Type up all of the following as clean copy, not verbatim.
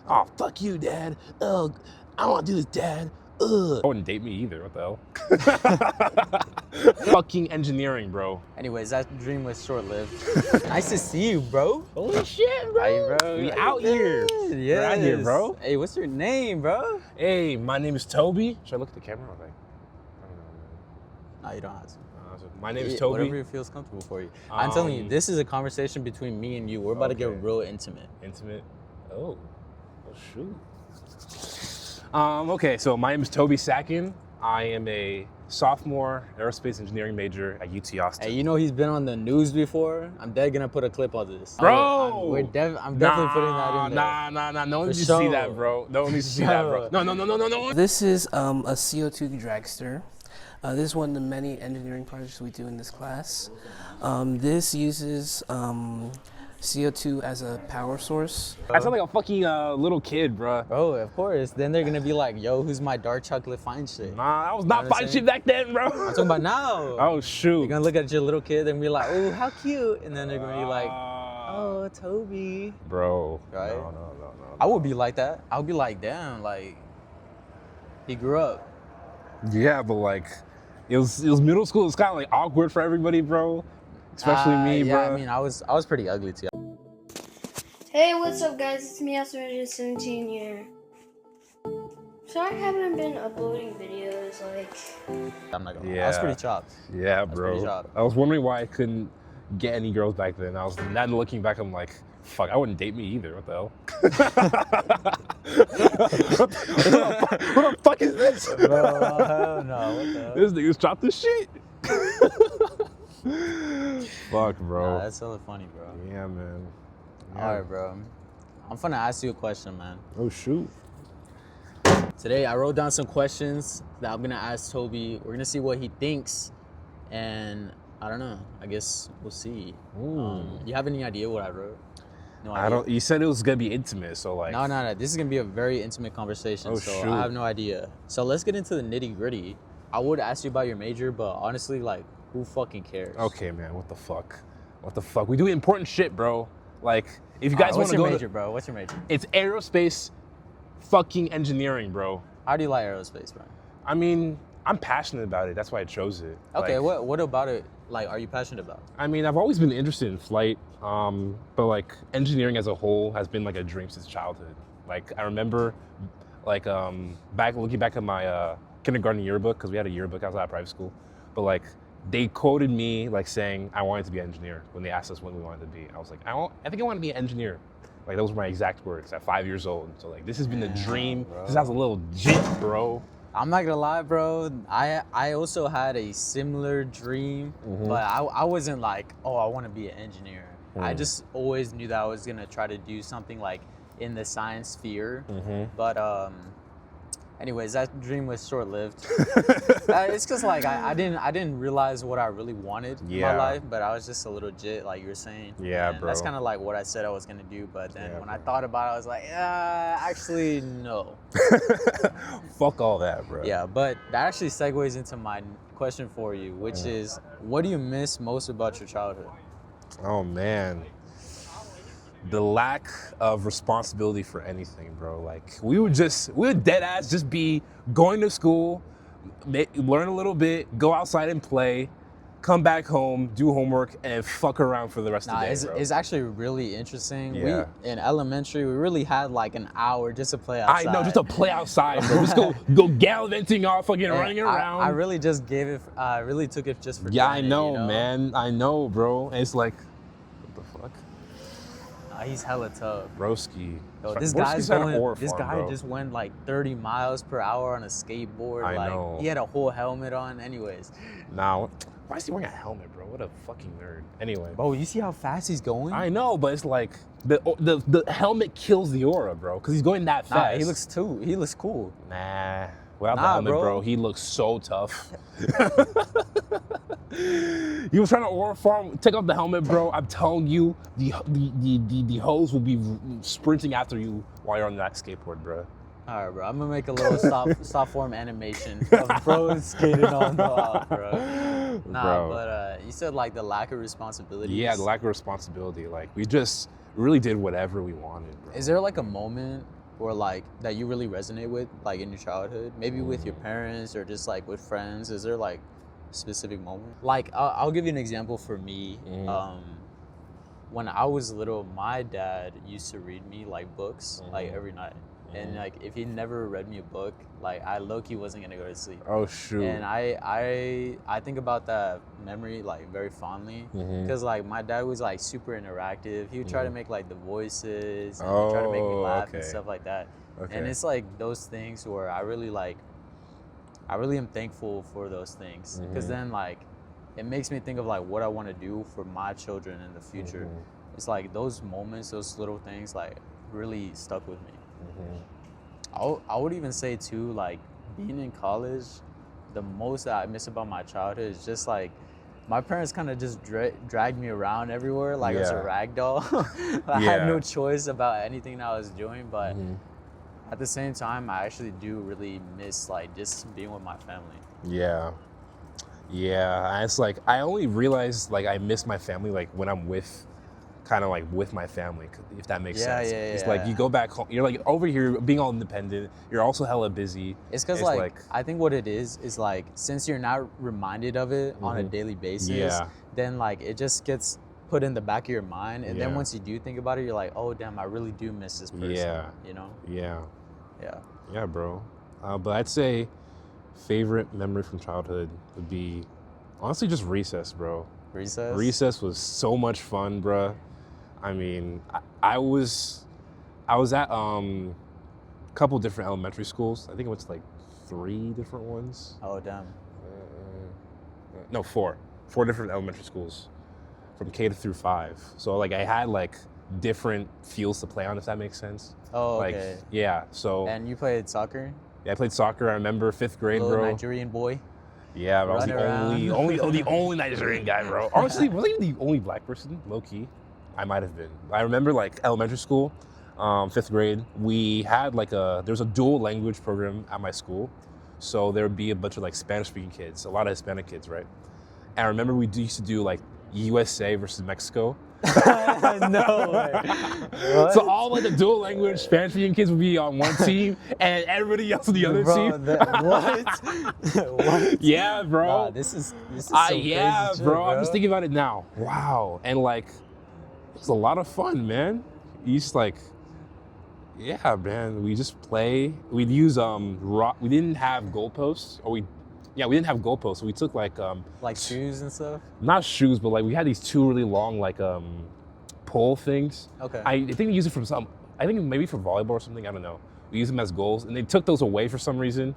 Oh, fuck you, Dad. Ugh, I don't want to do this, Dad. Ugh. I wouldn't date me either. What the hell? Fucking engineering, bro. Anyways, that dream was short-lived. Nice to see you, bro. Holy shit, bro. Hi, bro. We out here. Yes. We're out here, bro. Hey, what's your name, bro? Hey, my name is Toby. Should I look at the camera? Like, I don't know, man. No, you don't have to. My name is Toby. Whatever feels comfortable for you. I'm telling you, this is a conversation between me and you. We're about to get real intimate. Intimate? Oh shoot. Okay, so my name is Toby Sakin. I am a sophomore aerospace engineering major at UT Austin. Hey, you know he's been on the news before? I'm dead gonna put a clip of this. Bro! I'm definitely putting that in there. Nah. No one needs to see that, bro. No one needs to see that, bro. No. This is a CO2 dragster. This is one of the many engineering projects we do in this class. This uses CO2 as a power source. I sound like a fucking little kid, bro. Bro, of course. Then they're gonna be like, yo, who's my dark chocolate fine shit? Nah, I was not fine shit back then, bro. I'm talking about now. Oh, shoot. You're gonna look at your little kid and be like, oh, how cute. And then they're gonna be like, oh, Toby. Bro. Right? No. I would be like that. I would be like, damn, like, he grew up. Yeah, but like, it was middle school. It's kind of like awkward for everybody, bro. Especially me, bro. Yeah, I mean, I was pretty ugly too. Hey, what's up, guys? It's me, Asperger 17 here. Sorry I haven't been uploading videos, I'm not gonna lie. I was pretty chopped. Yeah, bro. I was wondering why I couldn't get any girls back then. Now looking back, I'm like, fuck, I wouldn't date me either. What the hell? What the fuck is this? Bro, hell no. What the hell? This nigga's dropped the shit. Fuck, bro. Nah, that's hella funny, bro. Yeah, man. Yeah. All right, bro. I'm finna ask you a question, man. Oh, shoot. Today, I wrote down some questions that I'm gonna ask Toby. We're gonna see what he thinks, and I don't know. I guess we'll see. You have any idea what I wrote? No idea. I don't. You said it was gonna be intimate, so like. No. This is gonna be a very intimate conversation. Oh, so shoot. I have no idea. So let's get into the nitty gritty. I would ask you about your major, but honestly, like, who fucking cares? Okay, man. What the fuck? What the fuck? We do important shit, bro. Like, if you guys want to go. What's your major, bro? What's your major? It's aerospace, fucking engineering, bro. How do you like aerospace, bro? I mean, I'm passionate about it. That's why I chose it. Okay, like, what about it? Like, are you passionate about? I mean, I've always been interested in flight, but like engineering as a whole has been like a dream since childhood. Like I remember, like looking back at my kindergarten yearbook, because we had a yearbook outside of private school, but like they quoted me like saying I wanted to be an engineer when they asked us what we wanted to be. I was like, I think I want to be an engineer. Like those were my exact words at 5 years old. So like this has been the dream since I was a little jit, bro. I'm not gonna lie, bro. I also had a similar dream, but I wasn't like, oh, I want to be an engineer. I just always knew that I was gonna try to do something like in the science sphere. But anyways, that dream was short-lived. It's because like I didn't realize what I really wanted in my life, but I was just a little jit, like you were saying. Yeah, and bro. that's kind of like what I said I was gonna do, but then when I thought about it, I was like, actually no. Fuck all that, bro. Yeah, but that actually segues into my question for you, which is, what do you miss most about your childhood? Oh man, the lack of responsibility for anything, bro. Like we would dead ass just be going to school, learn a little bit, go outside and play, come back home, do homework, and fuck around for the rest of the day, bro. It's actually really interesting. Yeah. We, in elementary, we really had like an hour just to play outside. I know, just to play outside, bro. Just go gallivanting off, fucking running around. I really just gave it, I really took it just for Yeah, granted, I know, you know? man. I know, bro. And it's like, what the fuck? He's hella tough. Broski. Yo, this guy just went like 30 miles per hour on a skateboard. I know. He had a whole helmet on. Anyways. Now, why is he wearing a helmet, bro? What a fucking nerd. Anyway. Bro, you see how fast he's going? I know, but it's like the helmet kills the aura, bro, because he's going that fast. Nah, he looks cool. Nah. Without the helmet, bro, he looks so tough. He was trying to aura farm, take off the helmet, bro. I'm telling you, the hose will be sprinting after you while you're on that skateboard, bro. All right, bro. I'm gonna make a little stop form animation of bro skating on the wall, bro. Nah, but you said like the lack of responsibility. Yeah, the lack of responsibility. Like we just really did whatever we wanted, bro. Is there like a moment or like that you really resonate with, like in your childhood? Maybe with your parents or just like with friends. Is there like a specific moment? Like I'll give you an example for me. When I was little, my dad used to read me like books like every night. And like if he never read me a book, like I low-key wasn't gonna go to sleep. Oh shoot. And I think about that memory like very fondly because like my dad was like super interactive. He would try to make like the voices and try to make me laugh and stuff like that. And it's like those things where I really am thankful for those things because then like it makes me think of like what I want to do for my children in the future. It's like those moments, those little things like really stuck with me. I would even say too, like being in college, the most that I miss about my childhood is just like my parents kind of just dragged me around everywhere like as a rag doll. I had no choice about anything that I was doing, but at the same time, I actually do really miss like just being with my family. Yeah, it's like I only realize like I miss my family like when I'm with my family, if that makes sense. It's like you go back home, you're like over here being all independent, you're also hella busy. It's because like I think what it is like since you're not reminded of it on a daily basis, then like it just gets put in the back of your mind, and then once you do think about it, you're like, oh damn, I really do miss this person. You know? Yeah, bro. But I'd say favorite memory from childhood would be honestly just recess, bro. Recess was so much fun, bro. I mean, I was at a couple different elementary schools. I think it was like 3 different ones. Oh damn. No, 4 different elementary schools from K through 5. So like I had like different fields to play on, if that makes sense. Oh, like, okay. Yeah. So. And you played soccer? Yeah, I played soccer. I remember 5th grade, little bro. Nigerian boy. Yeah, but I was the only Nigerian guy, bro. Honestly, was I even the only black person? Low key, I might have been. I remember like elementary school, 5th grade. We had like there's a dual language program at my school, so there would be a bunch of like Spanish speaking kids, a lot of Hispanic kids, right? And I remember we used to do like USA versus Mexico. No way. So all like the dual language Spanish speaking kids would be on one team and everybody else on the other team. What? Yeah, bro. Nah, this is so crazy shit, bro. I'm just thinking about it now. Wow. And like it was a lot of fun, man. You just like man, we just play. We'd use rock. We didn't have goalposts, we didn't have goalposts, so we took like shoes and stuff. Not shoes, but like we had these 2 really long like pole things. Okay. I think we used it I think maybe for volleyball or something. I don't know. We used them as goals, and they took those away for some reason.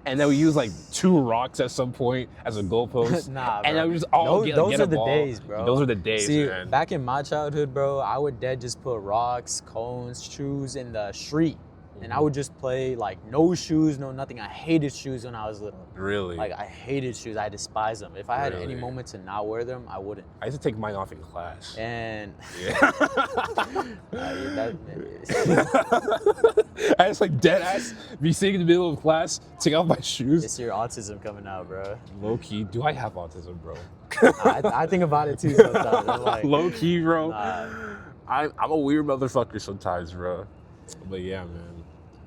And then we used like 2 rocks at some point as a goalpost. Nah, bro. And then we just all get those a are the ball. days, bro. Those are the days, See, man. back in my childhood, bro, I would just put rocks, cones, shoes in the street. And I would just play like no shoes, no nothing. I hated shoes when I was little. Really? Like I hated shoes. I despised them. If I had any moment to not wear them, I wouldn't. I used to take mine off in class. And I just like dead ass be sitting in the middle of class, take off my shoes. It's your autism coming out, bro. Low key, do I have autism, bro? I think about it too sometimes. I'm like, low key, bro. Nah. I'm a weird motherfucker sometimes, bro. But yeah, man.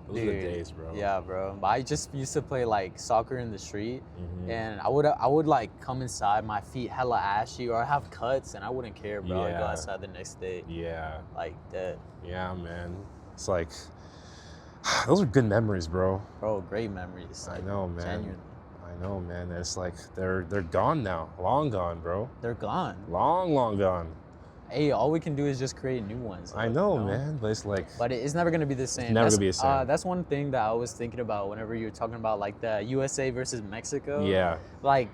Those are the dude, days, bro. Yeah, bro. But I just used to play like soccer in the street, and I would like come inside, my feet hella ashy, or I have cuts, and I wouldn't care, bro. I'd go outside the next day. Yeah. Like that. Yeah, man. It's like those are good memories, bro. Bro, great memories. Like, I know, man. Genuinely. I know, man. It's like they're gone now. Long gone, bro. They're gone. Long gone. Hey, all we can do is just create new ones. I know, man, but it's like... But it's never going to be the same. It's never going to be the same. That's one thing that I was thinking about whenever you were talking about, like, the USA versus Mexico. Yeah. Like,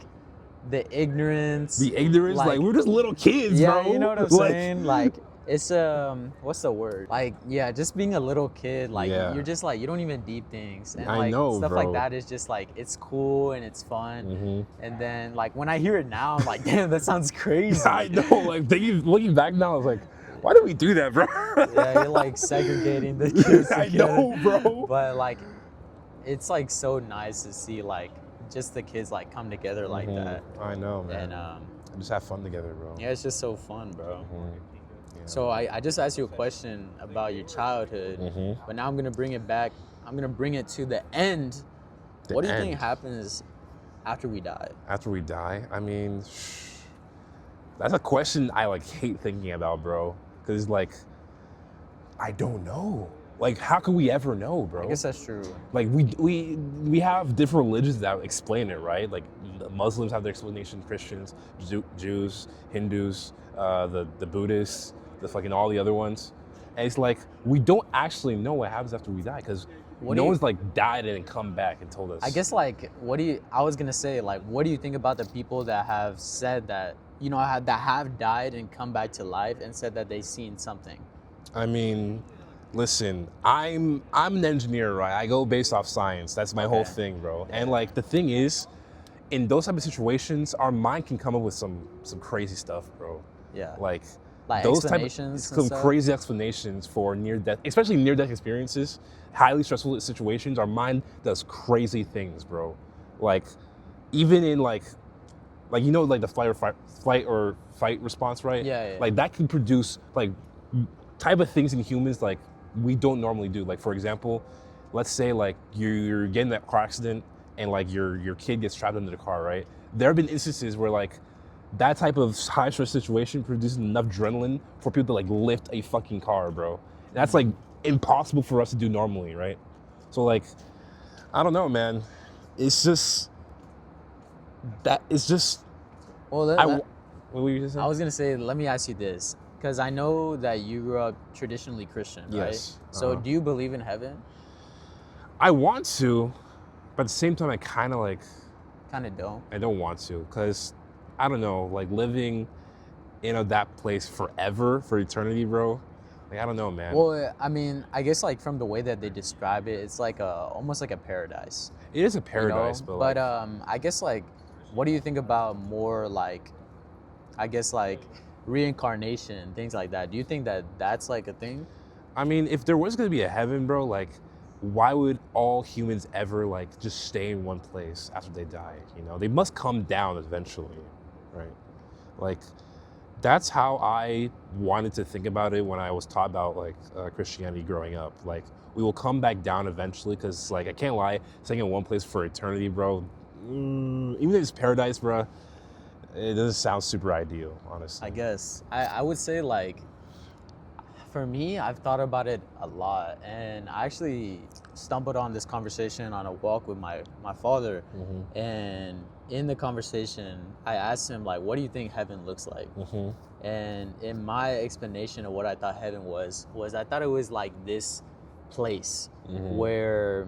the ignorance. The ignorance? Like we're just little kids, yeah, bro. Yeah, you know what I'm saying? Like, it's, what's the word? Like, yeah, just being a little kid, like, you're just, like, you don't even deep things. And, like, stuff like that is just, like, it's cool and it's fun. And then, like, when I hear it now, I'm like, damn, that sounds crazy. I know, like, looking back now, I was like, why did we do that, bro? Yeah, you're, like, segregating the kids I know, bro. But, like, it's, like, so nice to see, like, just the kids, like, come together like that. I know, man. And, just have fun together, bro. Yeah, it's just so fun, bro. Yeah. So I just asked you a question about your childhood, but now I'm gonna bring it back. I'm gonna bring it to the end. What do you think happens after we die? After we die? I mean, that's a question I like hate thinking about, bro. Because like, I don't know. Like, how can we ever know, bro? I guess that's true. Like we have different religions that explain it, right? Like Muslims have their explanation, Christians, Jews, Hindus, the Buddhists, the fucking all the other ones. And it's like we don't actually know what happens after we die because no one's like died and come back and told us. I guess like I was gonna say like what do you think about the people that have said that that have died and come back to life and said that they've seen something? I mean, listen, I'm an engineer, right? I go based off science. That's my whole thing, bro. And like the thing is, in those type of situations, our mind can come up with some crazy stuff, bro. Yeah. Like those explanations, some crazy explanations for near death, especially near death experiences, highly stressful situations. Our mind does crazy things, bro. Like even in like the flight or fight response, right? Yeah. Like that can produce like type of things in humans like we don't normally do. Like for example, let's say like you're getting that car accident and like your kid gets trapped under the car, right? There have been instances where like that type of high stress situation produces enough adrenaline for people to like lift a fucking car, bro. That's like impossible for us to do normally, right? So like, I don't know, man. It's just that. It's just. Well, what were you just saying? I was gonna say, let me ask you this, because I know that you grew up traditionally Christian, right? Yes. So do you believe in heaven? I want to, but at the same time, I kind of don't. I don't want to, because I don't know, like living in that place forever, for eternity, bro. Like I don't know, man. Well, I mean, I guess like from the way that they describe it, it's like almost like a paradise. It is a paradise, but like, I guess like, what do you think about more like, I guess like reincarnation, things like that? Do you think that that's like a thing? I mean, if there was gonna be a heaven, bro, like, why would all humans ever like just stay in one place after they die? You know, they must come down eventually, right? Like, that's how I wanted to think about it when I was taught about like Christianity growing up. Like, we will come back down eventually, because like I can't lie, staying in one place for eternity, bro. Even if it's paradise, bro, it doesn't sound super ideal, honestly. I guess I would say like, for me, I've thought about it a lot, and I actually stumbled on this conversation on a walk with my father. And in the conversation, I asked him like, what do you think heaven looks like? And in my explanation of what I thought heaven was I thought it was like this place where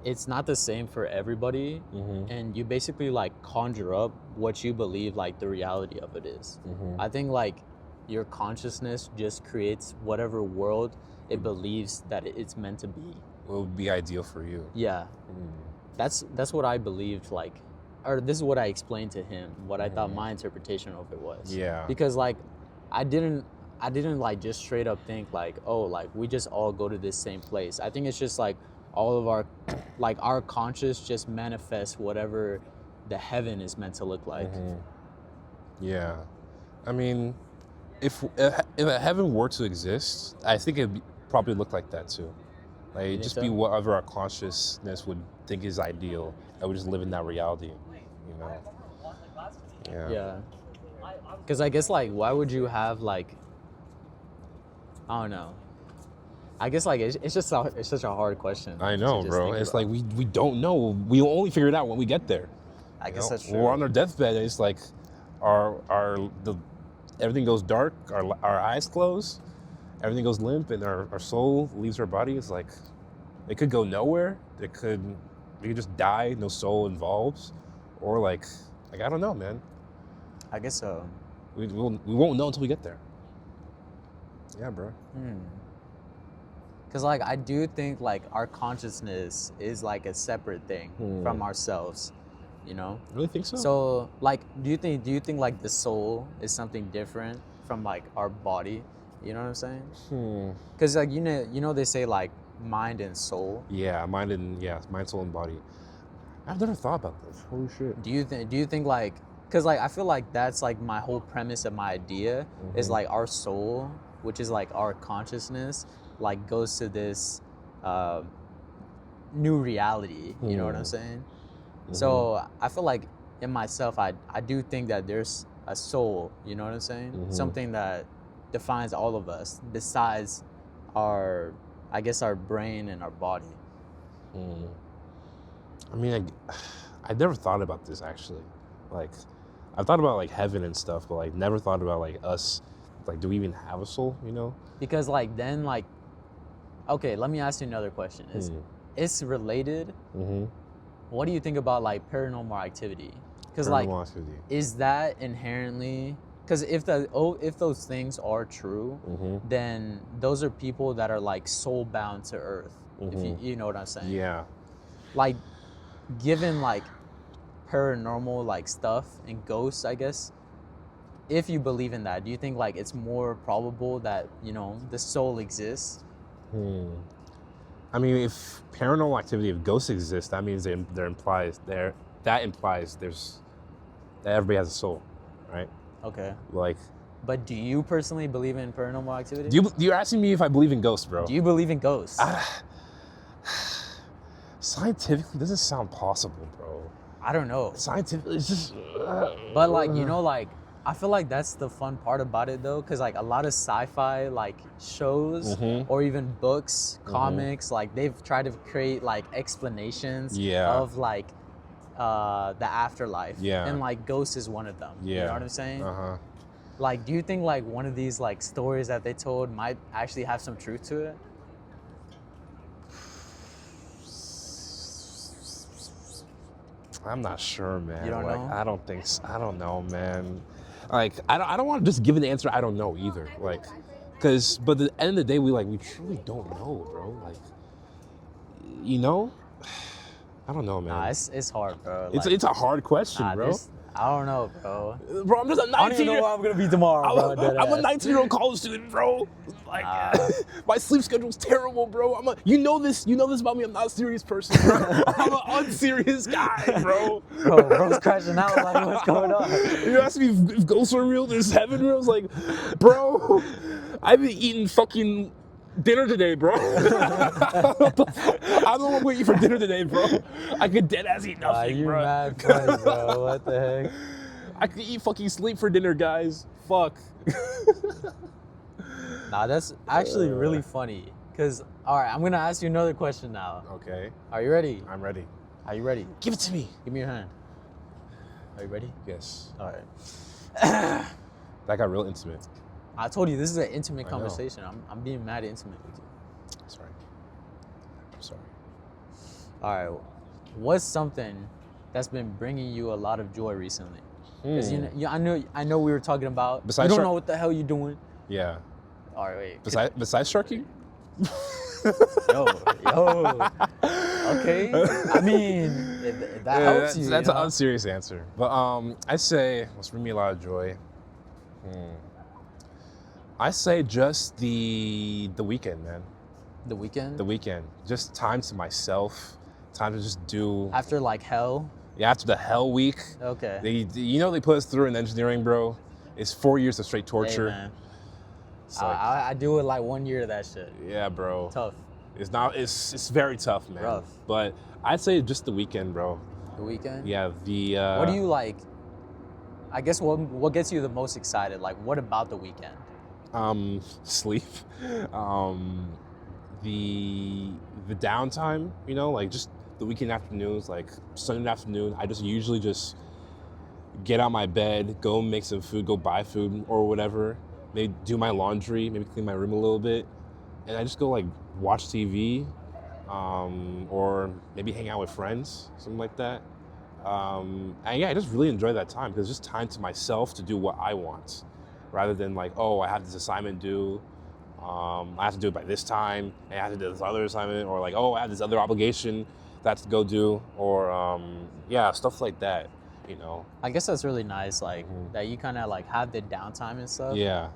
it's not the same for everybody, and you basically like conjure up what you believe like the reality of it is. I think like your consciousness just creates whatever world it believes that it's meant to be. What would be ideal for you? Yeah. That's what I believed, like, or this is what I explained to him, what I thought my interpretation of it was. Yeah. Because like I didn't like just straight up think like, oh, like we just all go to this same place. I think it's just like all of our conscious just manifests whatever the heaven is meant to look like. Yeah. I mean, if a heaven were to exist, I think it'd probably look like that too. Like it'd just be whatever our consciousness would think is ideal. I would just live in that reality, you know. Yeah. Because I guess like, why would you have like, I don't know. I guess like it's such a hard question. I know, bro. It's like we don't know. We will only figure it out when we get there. I guess that's true. We're on our deathbed, and it's like everything goes dark, our eyes close, everything goes limp, and our soul leaves our body. It's like it could go nowhere. We could just die, no soul involved, or like I don't know, man. I guess so. We won't know until we get there. Yeah, bro. Because like I do think like our consciousness is like a separate thing from ourselves, you know? Really think so? So like, do you think like the soul is something different from like our body? You know what I'm saying? Because like you know they say like mind and soul. Yeah, mind, soul, and body. I've never thought about this. Holy shit. Do you think like because like I feel like that's like my whole premise of my idea is like our soul, which is like our consciousness, like goes to this new reality. You know what I'm saying? So I feel like in myself, I do think that there's a soul. You know what I'm saying? Something that defines all of us besides our, I guess, our brain and our body. I mean, I never thought about this actually. Like, I've thought about like heaven and stuff, but like never thought about like us. Like, do we even have a soul? You know? Because like then like, okay, let me ask you another question. It's related. What do you think about like paranormal activity? Because like, is that inherently? Because if those things are true, then those are people that are like soul bound to Earth. If you know what I'm saying? Yeah. Like, given like paranormal like stuff and ghosts, I guess. If you believe in that, do you think like it's more probable that, you know, the soul exists? I mean, if paranormal activity, if ghosts exist, that means that implies there's that everybody has a soul, right? Okay. Like, but do you personally believe in paranormal activity? you're asking me if I believe in ghosts, bro? Do you believe in ghosts? Scientifically, doesn't sound possible, bro. I don't know. Scientifically, it's just. But like, you know, like I feel like that's the fun part about it though, because like a lot of sci-fi like shows or even books, comics, like they've tried to create like explanations of like the afterlife. And like ghosts is one of them. You know what I'm saying? Like, do you think like one of these like stories that they told might actually have some truth to it? I'm not sure, man. You don't know? I don't think so. I don't know, man. Like, I don't want to just give an answer I don't know either. Like, but at the end of the day, we truly don't know, bro. Like, you know, I don't know, man. Nah, it's hard, bro. It's a hard question, bro. I don't know, bro. Bro, I'm just a 19. I don't even know where I'm gonna be tomorrow, bro. I'm a 19-year-old college student, bro. Like, my sleep schedule's terrible, bro. You know this about me. I'm not a serious person, bro. I'm an unserious guy, bro. Bro's crashing out. Like, what's going on? You ask me if ghosts are real, there's heaven real. It's like, bro, I've been eating fucking dinner today, bro. I don't know what we're eating for dinner today, bro. I could dead ass eat nothing, you're bro. mad funny, bro. What the heck? I could eat fucking sleep for dinner, guys. Fuck. Nah, that's actually really funny. Cause, all right, I'm gonna ask you another question now. Okay. Are you ready? I'm ready. Are you ready? Give it to me. Give me your hand. Are you ready? Yes. All right. That got real intimate. I told you this is an intimate conversation. I'm being mad intimate with you. Sorry. I'm sorry. All right. What's something that's been bringing you a lot of joy recently? Because I know we were talking about. Besides you don't know what the hell you're doing. Yeah. All right, wait. Besides sharking? Yo. Okay. I mean, if that helps you. That's an unserious answer. But I say what's bringing me a lot of joy. I say just the weekend, man. The weekend? The weekend. Just time to myself. Time to just do. After like hell? Yeah, after the hell week. Okay. They put us through in engineering, bro. It's 4 years of straight torture. Hey, man. I do it like 1 year of that shit. Yeah, bro. Tough. It's very tough, man. Rough. But I'd say just the weekend, bro. The weekend? Yeah, what do you like? I guess what gets you the most excited? Like, what about the weekend? Sleep. The downtime, you know, like just the weekend afternoons, like Sunday afternoon, I just usually just get out my bed, go make some food, go buy food or whatever, maybe do my laundry, maybe clean my room a little bit, and I just go like watch TV, or maybe hang out with friends, something like that. And yeah, I just really enjoy that time because it's just time to myself to do what I want, rather than like, oh, I have this assignment due, I have to do it by this time, and I have to do this other assignment, or like, oh, I have this other obligation that I have to go do, or yeah, stuff like that, you know. I guess that's really nice, like that you kind of like have the downtime and stuff. Yeah.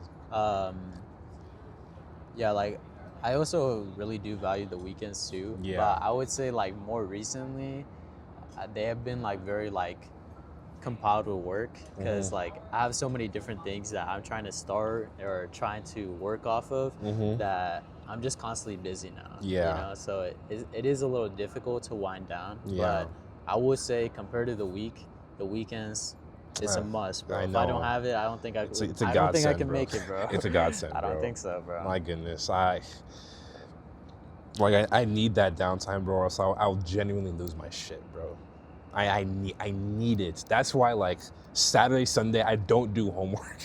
Yeah, like I also really do value the weekends too. Yeah. But I would say like more recently, they have been like very like compiled with work because like I have so many different things that I'm trying to start or trying to work off of that I'm just constantly busy now. Yeah. You know, so it is a little difficult to wind down. Yeah. But I would say compared to the weekends, it's a must, bro. I If I know. don't have it, I don't think I It's a I don't think I godsend, can bro. make it, bro. It's a godsend, I don't bro. think so, bro. My goodness, I need that downtime, bro, or else I'll genuinely lose my shit, bro. I need it. That's why like Saturday, Sunday, I don't do homework.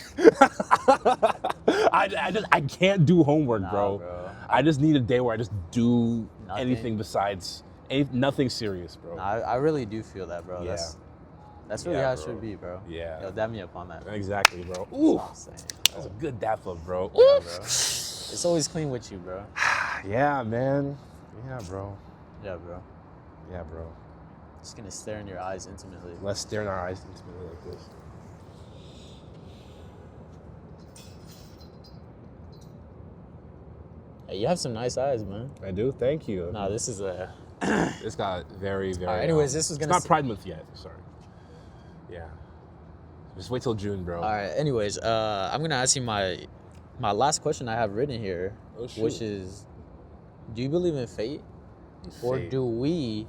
I can't do homework, Nah, bro. bro. I just need a day where I just do Nothing. anything besides nothing serious, bro. I really do feel that, bro. Yeah. That's really Yeah, how it bro. should be, bro. Yeah. Yo, dab me up on that. Exactly, bro. That's Ooh, what I'm saying. that's a good dap up, bro. Yeah, Ooh. bro. It's always clean with you, bro. Yeah, man. Yeah, bro. Yeah, bro. Yeah, bro. Just gonna stare in your eyes intimately. Let's stare in our eyes intimately like this. Hey, you have some nice eyes, man. I do. Thank you. Nah, this is a. It's got very, very. Alright, anyways, this was It's gonna not Pride Month yet. Sorry. Yeah. Just wait till June, bro. All right. Anyways, I'm gonna ask you my last question I have written here, Oh, shoot. which is, do you believe in fate, or Fate. do we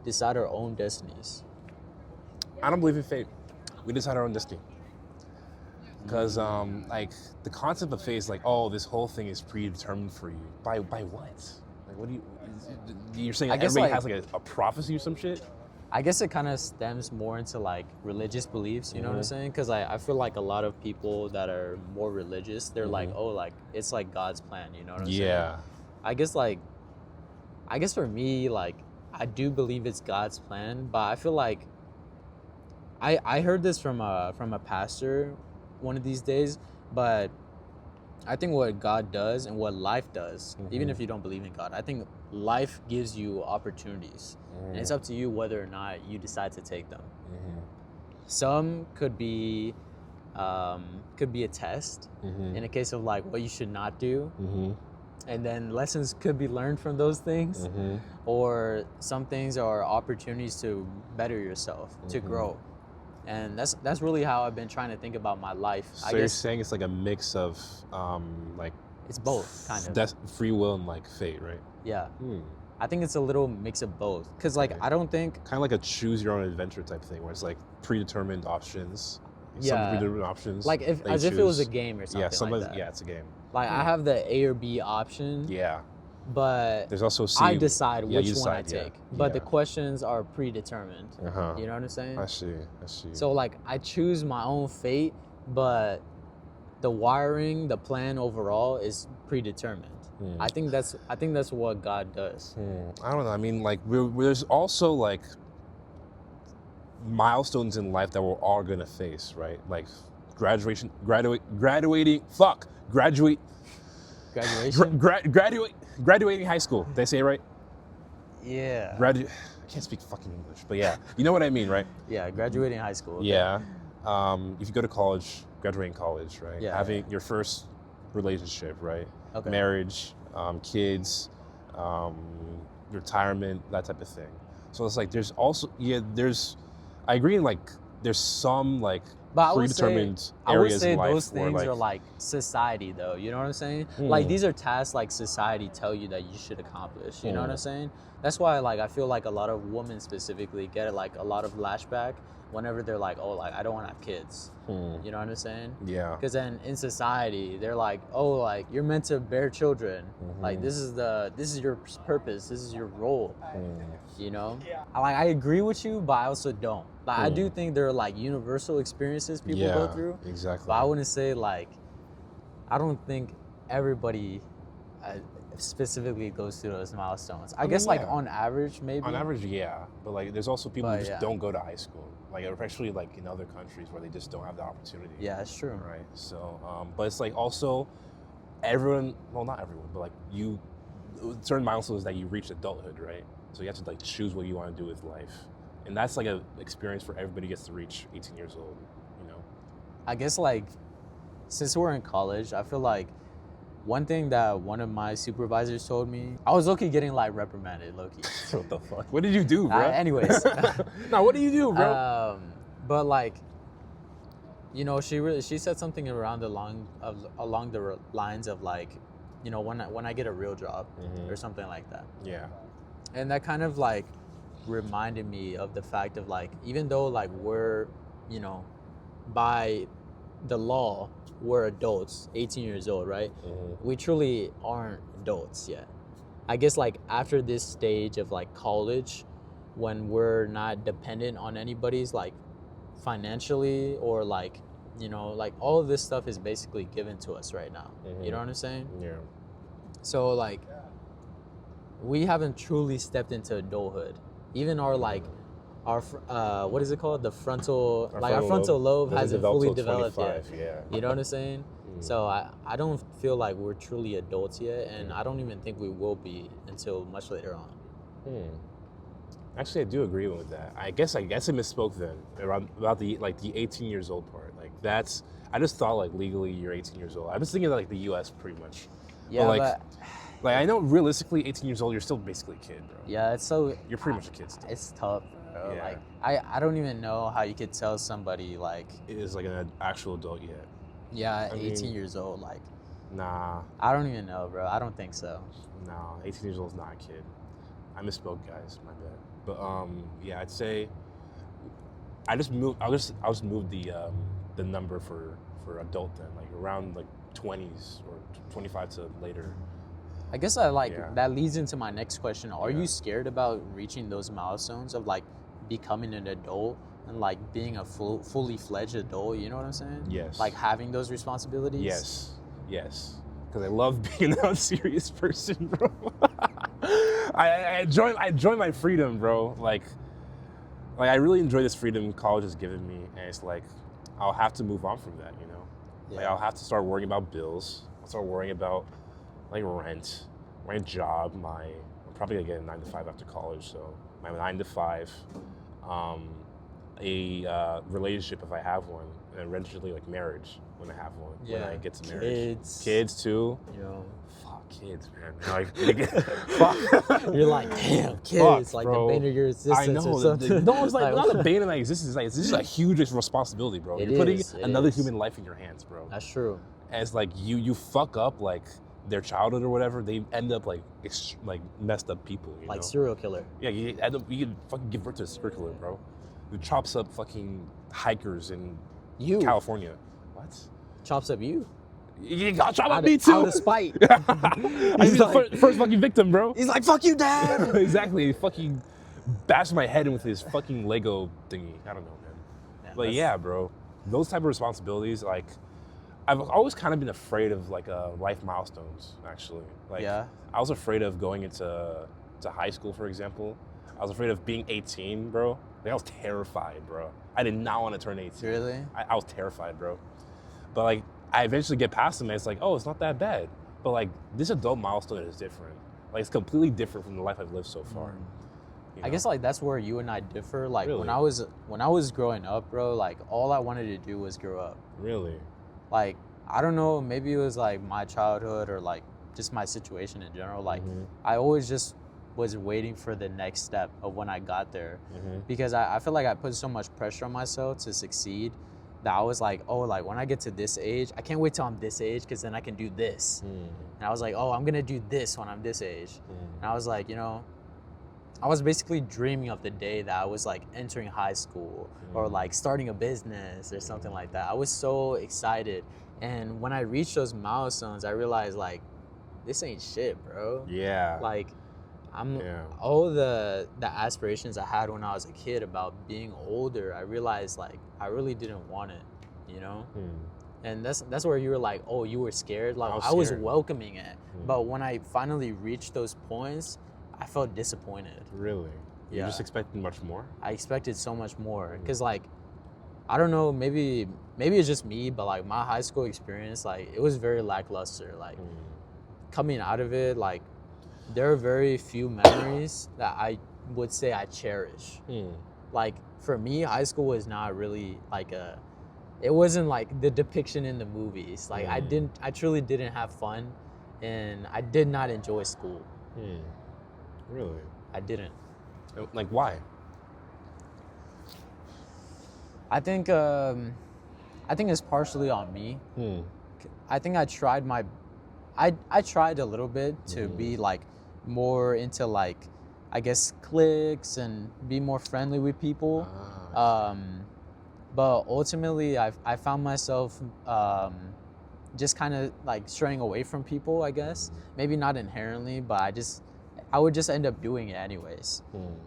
decide our own destinies? I don't believe in fate. We decide our own destiny. Because, like, the concept of fate is like, oh, this whole thing is predetermined for you. By what? Like, what do you? You're saying I that guess, everybody like- has like a prophecy or some shit? I guess it kind of stems more into like religious beliefs, you know what I'm saying? Because I feel like a lot of people that are more religious, they're like, oh, like it's like God's plan, you know what I'm saying? Yeah. I guess for me, like I do believe it's God's plan, but I feel like I heard this from a pastor one of these days, but I think what God does and what life does, even if you don't believe in God, I think life gives you opportunities. And it's up to you whether or not you decide to take them. Some could be a test in a case of like what you should not do. And then lessons could be learned from those things. Or some things are opportunities to better yourself, to grow. And that's really how I've been trying to think about my life. So I you're guess saying it's like a mix of, like, it's both, kind of. that's free will and like fate, right? Yeah. I think it's a little mix of both. Because, like, I don't think... Kind of like a choose your own adventure type thing, where it's like predetermined options. Yeah. Some predetermined options. Like, that you as if it was a choose. game or something Yeah, like that. yeah, it's a game. Like, I have the A or B option, Yeah. but There's also C. I decide Yeah, which you one I decide, yeah. take. But the Yeah. questions are predetermined. Uh-huh. You know what I'm saying? I see. So, like, I choose my own fate, but the wiring, the plan overall is predetermined. I think that's what God does. I don't know. I mean, like, there's also like milestones in life that we're all gonna face, right? Like graduating. Graduation? Graduating high school. Did I say it right? Yeah. I can't speak fucking English, but yeah, you know what I mean, right? Yeah, graduating high school. Okay. Yeah. If you go to college, graduating college, right? Yeah, Having your first relationship, right? Okay. Marriage, kids, retirement, that type of thing. So it's like there's also I agree in like there's some like But I predetermined would areas say in life those where things like are like society, though. You know what I'm saying? Like these are tasks like society tell you that you should accomplish. You know what I'm saying? That's why like I feel like a lot of women specifically get like a lot of lashback whenever they're like, oh, like I don't want to have kids. You know what I'm saying? yeah. Because then in society they're like, oh, like you're meant to bear children. Like this is your purpose. This is your role. You know? I agree with you, but I also don't. Like I do think there are like universal experiences people go through. Exactly. But I wouldn't say like, I don't think everybody specifically goes through those milestones. I guess like yeah. on average, maybe. On average, yeah, but like there's also people But, who just yeah. don't go to high school, like especially like in other countries where they just don't have the opportunity. Yeah, that's true. Right. So, but it's like also everyone, well, not everyone, but like certain milestones that you reach adulthood, right? So you have to like choose what you want to do with life, and that's like a experience for everybody gets to reach 18 years old. You know. I guess like, since we're in college, I feel like one thing that one of my supervisors told me, I was low-key getting like reprimanded, low-key. What the fuck? What did you do, bro? Anyways. No, what do you do, bro? But like, you know, she said something along the lines of like, you know, when I get a real job or something like that. Yeah. And that kind of like reminded me of the fact of like, even though like we're, you know, by the law we're adults, 18 years old, right? We truly aren't adults yet. I guess like after this stage of like college, when we're not dependent on anybody's like financially or like, you know, like all of this stuff is basically given to us right now. You know what I'm saying? Yeah. So like we haven't truly stepped into adulthood. Even our like our what is it called? The frontal our frontal lobe hasn't fully developed yet. Yeah. You know what I'm saying? So I don't feel like we're truly adults yet, and I don't even think we will be until much later on. Actually, I do agree with that. I guess I misspoke then about the 18 years old part. Like that's I just thought like legally you're 18 years old. I was thinking like the U.S. pretty much. Yeah, but like I know realistically 18 years old you're still basically a kid, bro. Yeah, it's so you're pretty much a kid still. It's tough, bro. Yeah. Like I don't even know how you could tell somebody like it is like an actual adult yet. Yeah, 18 years old, like nah. I don't even know, bro. I don't think so. No, 18 years old is not a kid. I misspoke, guys. My bad. But yeah, I'd say I'll just move the number for adult then, like around like 20s or 25 to later. I guess that leads into my next question. Are you scared about reaching those milestones of like becoming an adult and like being a fully fledged adult? You know what I'm saying? Yes. Like having those responsibilities? Yes. Because I love being an unserious person, bro. I enjoy my freedom, bro. Like I really enjoy this freedom college has given me, and it's like I'll have to move on from that, you know. Like I'll have to start worrying about bills. I'll start worrying about like rent, my job, I'm probably gonna get a 9 to 5 after college, so my 9 to 5, a relationship if I have one, and eventually like marriage when I have one, when I get to marriage. Kids too. Yo. Fuck kids, man. Like, fuck. You're like, damn, kids, Fuck, like bro. the bane of your existence. I know. Or something. No, it's like not the bane of my existence. It's like this is a huge responsibility, bro. You're putting another human life in your hands, bro. That's true. And it's like you fuck up like their childhood or whatever, they end up like messed up people. You know? Serial killer. Yeah, you can fucking give birth to a serial killer, bro. Who chops up fucking hikers in California. What? Chops up you? You got chopped up me too. Out of spite. He's the first fucking victim, bro. He's like, fuck you, dad. Exactly. He fucking bashed my head in with his fucking Lego thingy. I don't know, man. But yeah, bro. Those type of responsibilities, like, I've always kind of been afraid of like life milestones, actually. Like, I was afraid of going into high school, for example. I was afraid of being 18, bro. Like, I was terrified, bro. I did not want to turn 18. Really? I was terrified, bro. But like, I eventually get past them and it's like, oh, it's not that bad. But like, this adult milestone is different. Like, it's completely different from the life I've lived so far. You know? I guess like that's where you and I differ. Like really? when I was growing up, bro, like all I wanted to do was grow up. Really? Like, I don't know, maybe it was like my childhood or like just my situation in general. Like I always just was waiting for the next step of when I got there. Because I feel like I put so much pressure on myself to succeed that I was like, oh, like when I get to this age, I can't wait till I'm this age because then I can do this. And I was like, oh, I'm gonna do this when I'm this age. And I was like, you know, I was basically dreaming of the day that I was like entering high school or like starting a business or something like that. I was so excited. And when I reached those milestones, I realized like, this ain't shit, bro. Yeah. Like, all the aspirations I had when I was a kid about being older, I realized like I really didn't want it, you know? And that's where you were like, oh, you were scared? Like I was welcoming it. But when I finally reached those points, I felt disappointed. Really? You just expected much more? I expected so much more. Cause like, I don't know, maybe it's just me, but like my high school experience, like it was very lackluster. Like coming out of it, like there are very few memories that I would say I cherish. Like for me, high school was not really like it wasn't like the depiction in the movies. Like I truly didn't have fun and I did not enjoy school. Really? I didn't. Like why? I think it's partially on me. I think I tried a little bit to be like more into like, I guess, cliques and be more friendly with people. But ultimately I found myself just kind of like straying away from people, I guess. Maybe not inherently, but I would just end up doing it anyways.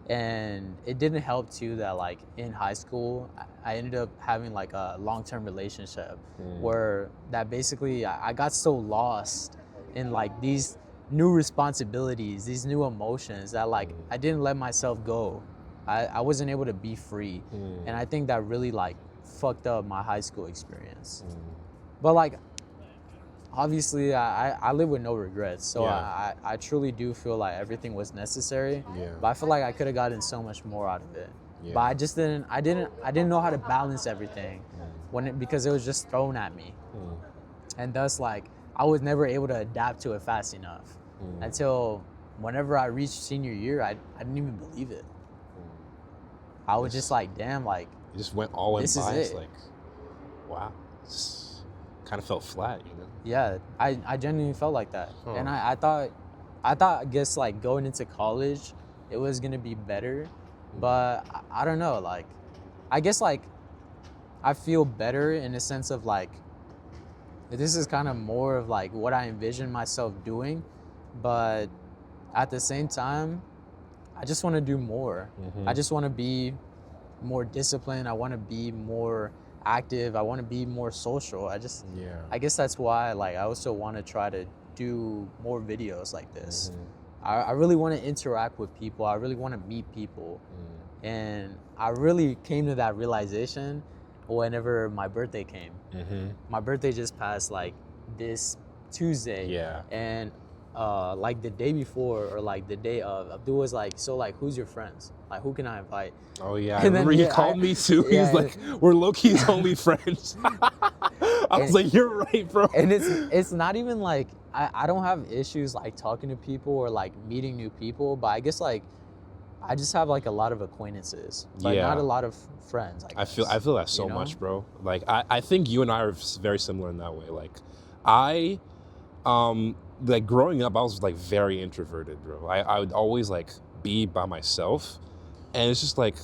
And it didn't help too that like in high school, I ended up having like a long-term relationship where that basically I got so lost in like these new responsibilities, these new emotions that like I didn't let myself go. I wasn't able to be free. And I think that really like fucked up my high school experience. But like, obviously, I live with no regrets, so I truly do feel like everything was necessary. But I feel like I could have gotten so much more out of it. But I just didn't. I didn't know how to balance everything because it was just thrown at me, and thus like I was never able to adapt to it fast enough until whenever I reached senior year, I didn't even believe it. I was just like, damn, like it just went all in this by. is It's it. like, wow, just kind of felt flat, you know. Yeah, I genuinely felt like that. And I thought, I guess, like, going into college, it was going to be better. But I don't know, like, I guess, like, I feel better in the sense of, like, this is kind of more of, like, what I envision myself doing. But at the same time, I just want to do more. I just want to be more disciplined. I want to be more active. I want to be more social. I guess that's why like I also want to try to do more videos like this. I really want to interact with people. I really want to meet people. And I really came to that realization whenever my birthday came. My birthday just passed like this Tuesday. And like the day before or like the day of, Abdul was like, so like who's your friends? Like who can I invite? Oh yeah, I remember he called me too. He's like, we're low-key's only friends. I was like, you're right, bro. And it's not even like I don't have issues like talking to people or like meeting new people, but I guess like I just have like a lot of acquaintances, but not a lot of friends. I feel that so much, bro. Like I think you and I are very similar in that way. Like like growing up, I was like very introverted, bro. I would always like be by myself, and it's just like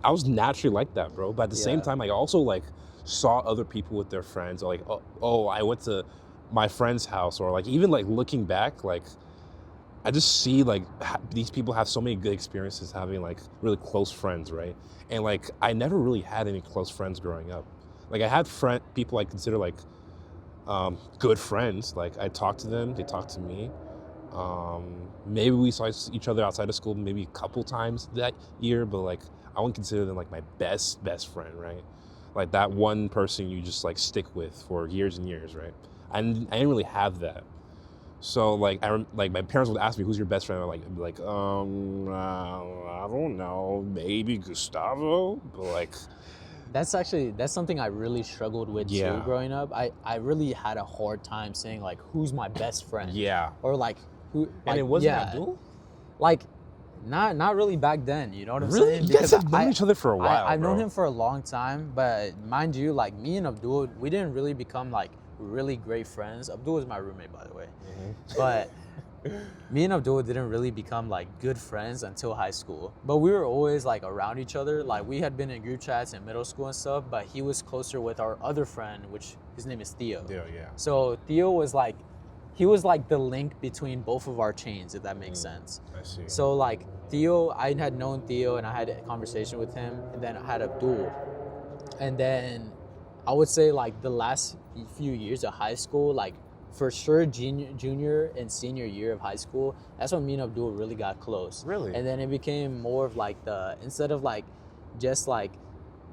I was naturally like that, bro. But at the same time, I also like saw other people with their friends, or like oh I went to my friend's house, or like even like looking back, like I just see like these people have so many good experiences having like really close friends, right? And like I never really had any close friends growing up. Like I had people I consider like good friends. Like I talked to them, they talked to me. Maybe we saw each other outside of school maybe a couple times that year, but like I wouldn't consider them like my best friend, right? Like that one person you just like stick with for years and years, right? I didn't really have that. So like like my parents would ask me, who's your best friend? I'd be like, I don't know, maybe Gustavo, but like that's something I really struggled with too growing up. I really had a hard time saying like who's my best friend. Or like who, like, and it wasn't Abdul? Like not really back then, you know what I'm really? saying? You guys have known each other for a while. I've known him for a long time, but mind you, like me and Abdul, we didn't really become like really great friends. Abdul was my roommate, by the way. But me and Abdul didn't really become like good friends until high school. But we were always like around each other. Like we had been in group chats in middle school and stuff, but he was closer with our other friend, which his name is Theo. So Theo was like, he was like the link between both of our chains, if that makes sense. I see. So like Theo, I had known Theo and I had a conversation with him, and then I had Abdul. And then I would say like the last few years of high school, like for sure junior and senior year of high school, that's when me and Abdul really got close. Really? And then it became more of like instead of like just like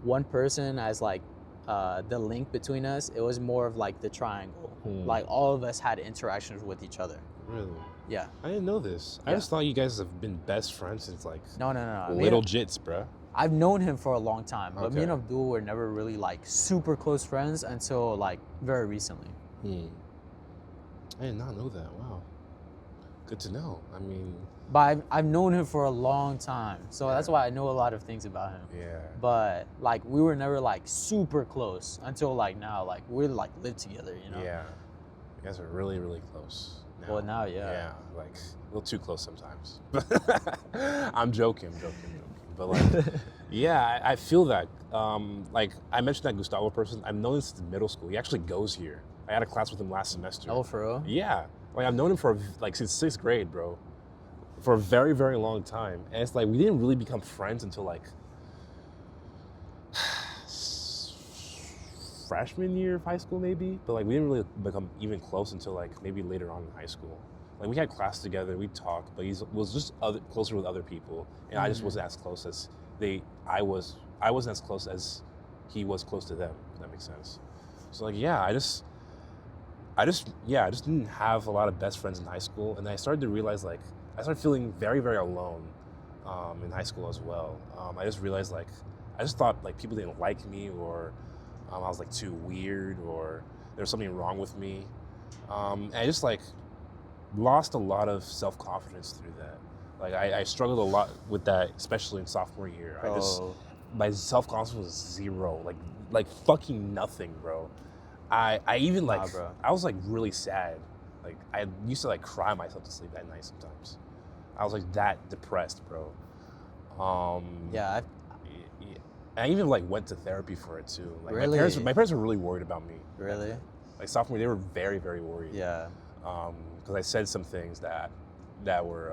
one person as like the link between us, it was more of like the triangle. Like all of us had interactions with each other. Really? Yeah. I didn't know this. I just thought you guys have been best friends since like No. little jits, bro. I've known him for a long time, but me and Abdul were never really like super close friends until like very recently. I did not know that. Wow. Good to know. I mean, but I've known him for a long time, so that's why I know a lot of things about him. Yeah. But like we were never like super close until like now, like we like live together, you know. Yeah. You guys are really, really close. Well, now, yeah. Yeah, like a little too close sometimes. I'm joking. But like, yeah, I feel that. Like I mentioned that Gustavo person. I've known him since middle school. He actually goes here. I had a class with him last semester. Oh, for real? Yeah, like I've known him for like since 6th grade, bro. For a very, very long time. And it's like we didn't really become friends until like freshman year of high school maybe, but like we didn't really become even close until like maybe later on in high school. Like we had class together, we talked, but he was just closer with other people, and I just wasn't as close as I wasn't as close as he was close to them, if that makes sense. So like I just didn't have a lot of best friends in high school, and I started to realize like I started feeling very, very alone in high school as well. I just realized like I just thought like people didn't like me, or I was like too weird, or there was something wrong with me. And I just like lost a lot of self-confidence through that. Like I struggled a lot with that, especially in sophomore year. My self-confidence was zero, like fucking nothing, bro. I even like, bro. I was like really sad. Like I used to like cry myself to sleep at night sometimes. I was like that depressed, bro. Yeah. I even like went to therapy for it too. Like Really? my parents were really worried about me. Really? Like sophomore, they were very, very worried. Yeah. Because I said some things that were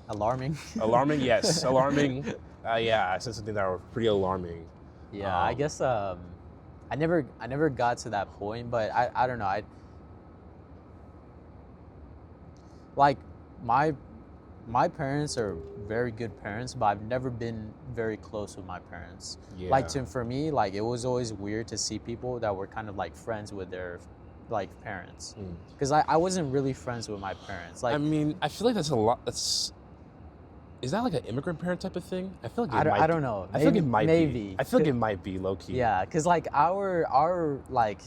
Alarming. alarming. Yes, alarming. Yeah, I said something that were pretty alarming. Yeah, I guess I never got to that point, but I don't know. I like my parents are very good parents, but I've never been very close with my parents. Yeah. Like for me, like it was always weird to see people that were kind of like friends with their like parents, because I wasn't really friends with my parents. Like I mean, I feel like that's a lot. Is that like an immigrant parent type of thing? I feel like I don't know. I feel like it might maybe. be. I feel like it might be low key. Yeah, because like our like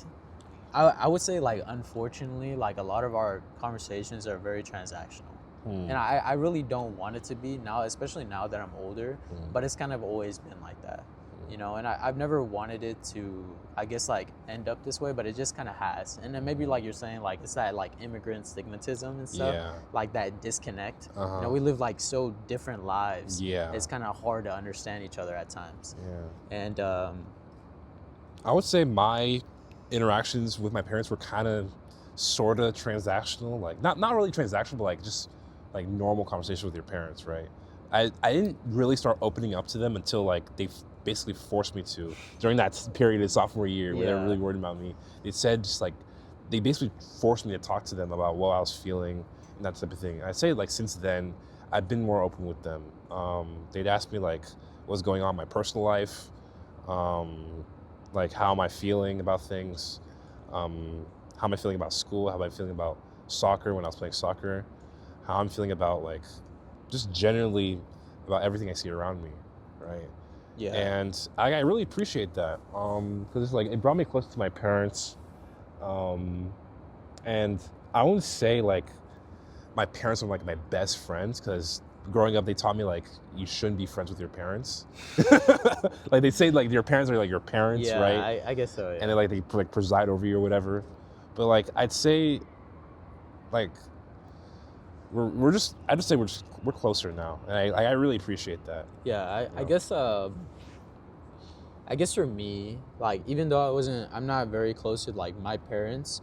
I would say like unfortunately like a lot of our conversations are very transactional. And I really don't want it to be now, especially now that I'm older, but it's kind of always been like that, you know, and I've never wanted it to, I guess, like end up this way, but it just kind of has. And then maybe like you're saying, like it's that like immigrant stigmatism and stuff, like that disconnect. You know, we live like so different lives. Yeah. It's kind of hard to understand each other at times. Yeah. And I would say my interactions with my parents were kind of sort of transactional, like not really transactional, but like just like normal conversation with your parents, right? I didn't really start opening up to them until like they basically forced me to during that period of sophomore year where they were really worried about me. They said just like they basically forced me to talk to them about what I was feeling and that type of thing. I'd say like since then I've been more open with them. They'd ask me like what's going on in my personal life, like how am I feeling about things, how am I feeling about school, how am I feeling about soccer when I was playing soccer, how I'm feeling about like just generally about everything I see around me, right? yeah. And I really appreciate that because it's like it brought me close to my parents, and I wouldn't say like my parents were like my best friends because growing up they taught me like you shouldn't be friends with your parents. Like they say like your parents are like your parents, yeah, right? I guess so. Yeah. And they like preside over you or whatever. But like I'd say like we're closer now, and I really appreciate that. Yeah, I guess for me, like even though I'm not very close with like my parents,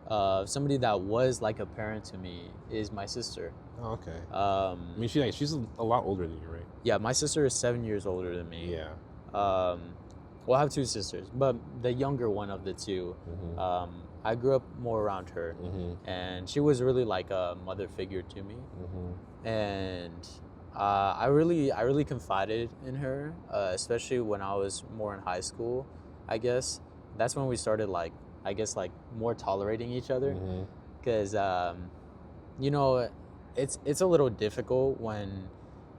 somebody that was like a parent to me is my sister. Oh, okay. I mean, she's a lot older than you, right? Yeah, my sister is 7 years older than me. Yeah. Well, I have two sisters, but the younger one of the two, I grew up more around her, and she was really like a mother figure to me, and I really confided in her, especially when I was more in high school. I guess that's when we started like more tolerating each other, because you know it's a little difficult when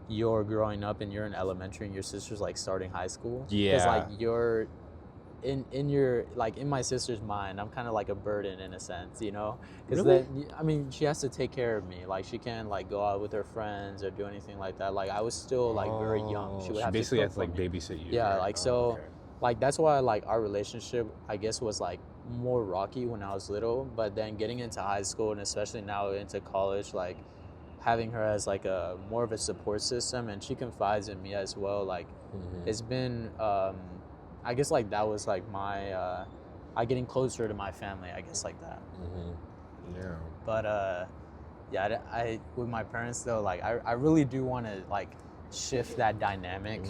you're growing up and you're in elementary and your sister's like starting high school. Yeah. Because like in your like in my sister's mind, I'm kind of like a burden in a sense, you know, because Really? then I mean she has to take care of me. Like she can't like go out with her friends or do anything like that. Like I was still like very young. She would have basically to has cook to like for me. babysit you. Yeah, right? like Oh, so, okay. like that's why like our relationship I guess was like more rocky when I was little. But then getting into high school and especially now into college, like having her as like a more of a support system and she confides in me as well. Like it's been I guess like that was like my I getting closer to my family, I guess like that. Yeah. But yeah, I with my parents though, like I really do want to like shift that dynamic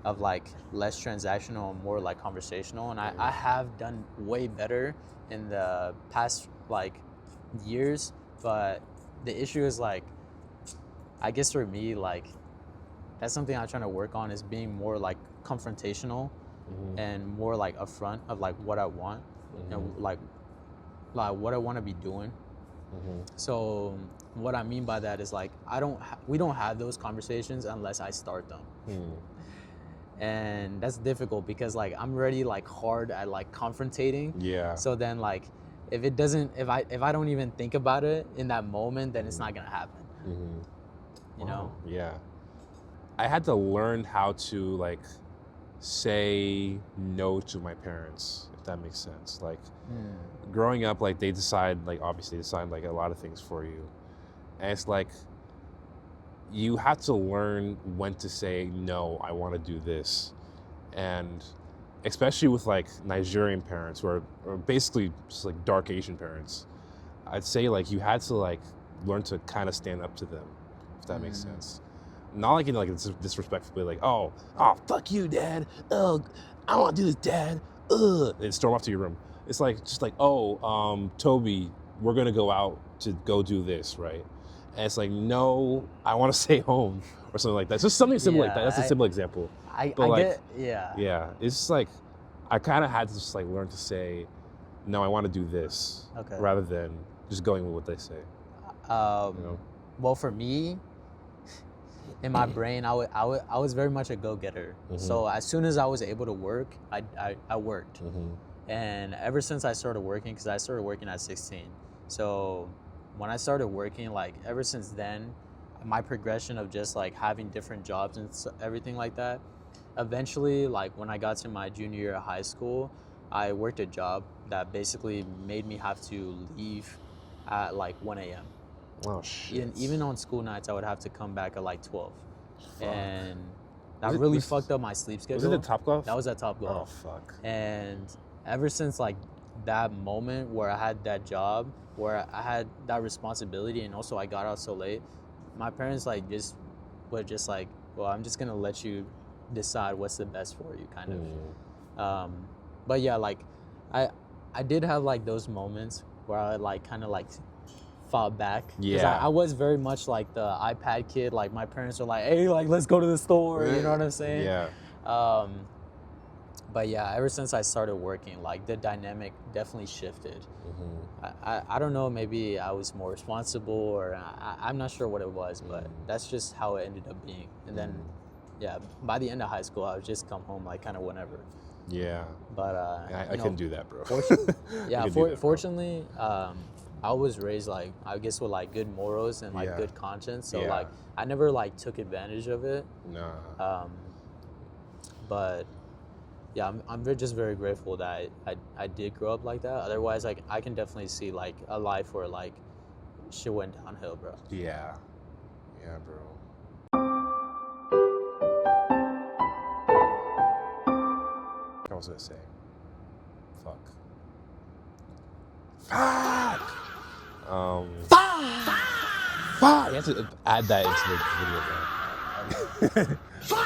of like less transactional and more like conversational, and I have done way better in the past like years. But the issue is like, I guess for me, like that's something I'm trying to work on, is being more like confrontational and more like upfront of like what I want and like what I want to be doing. So what I mean by that is like we don't have those conversations unless I start them. And that's difficult because like I'm already like hard at like confrontating. Yeah. So then like if I don't even think about it in that moment, then it's not gonna happen. You know? Yeah. I had to learn how to like say no to my parents, if that makes sense. Like growing up, like they decide, like obviously decide like a lot of things for you. And it's like you have to learn when to say no, I want to do this. And especially with like Nigerian parents who are basically just like dark Asian parents, I'd say like you had to like learn to kind of stand up to them, if that makes sense. Not like in like a disrespectful way, like oh fuck you, dad. Oh, I want to do this, dad. And storm off to your room. It's like just like Toby, we're gonna go out to go do this, right? And it's like no, I want to stay home or something like that. Just something simple like that. That's a simple example. I like, get yeah. Yeah, it's just like I kind of had to just like learn to say no, I want to do this, rather than just going with what they say. You know? Well, for me, in my brain, I was very much a go-getter. So as soon as I was able to work, I worked. And ever since I started working, because I started working at 16, so when I started working, like ever since then, my progression of just like having different jobs and everything like that, eventually, like when I got to my junior year of high school, I worked a job that basically made me have to leave at like 1 a.m. Oh shit. Even on school nights, I would have to come back at like 12. And that really fucked up my sleep schedule. Was it at Topgolf? That was at Topgolf. Oh fuck. And ever since like that moment where I had that job, where I had that responsibility, and also I got out so late, my parents like were just like, well, I'm just gonna let you decide what's the best for you, kind of. But yeah, like I did have like those moments where I like kind of like fought back. Yeah. I was very much like the iPad kid. Like my parents were like, hey, like let's go to the store. You know what I'm saying? Yeah. But yeah, ever since I started working, like the dynamic definitely shifted. I don't know, maybe I was more responsible, or I'm not sure what it was, but that's just how it ended up being. And then, yeah, by the end of high school, I would just come home like kind of whenever. Yeah. But I couldn't do that, bro. Fortunately, I was raised like, I guess with like good morals and like good conscience. So like I never like took advantage of it. Nah. But yeah, I'm just very grateful that I did grow up like that. Otherwise, like I can definitely see like a life where like shit went downhill, bro. Yeah. Yeah, bro. I was gonna say, fuck. Fuck! You have to add that into the video, bro.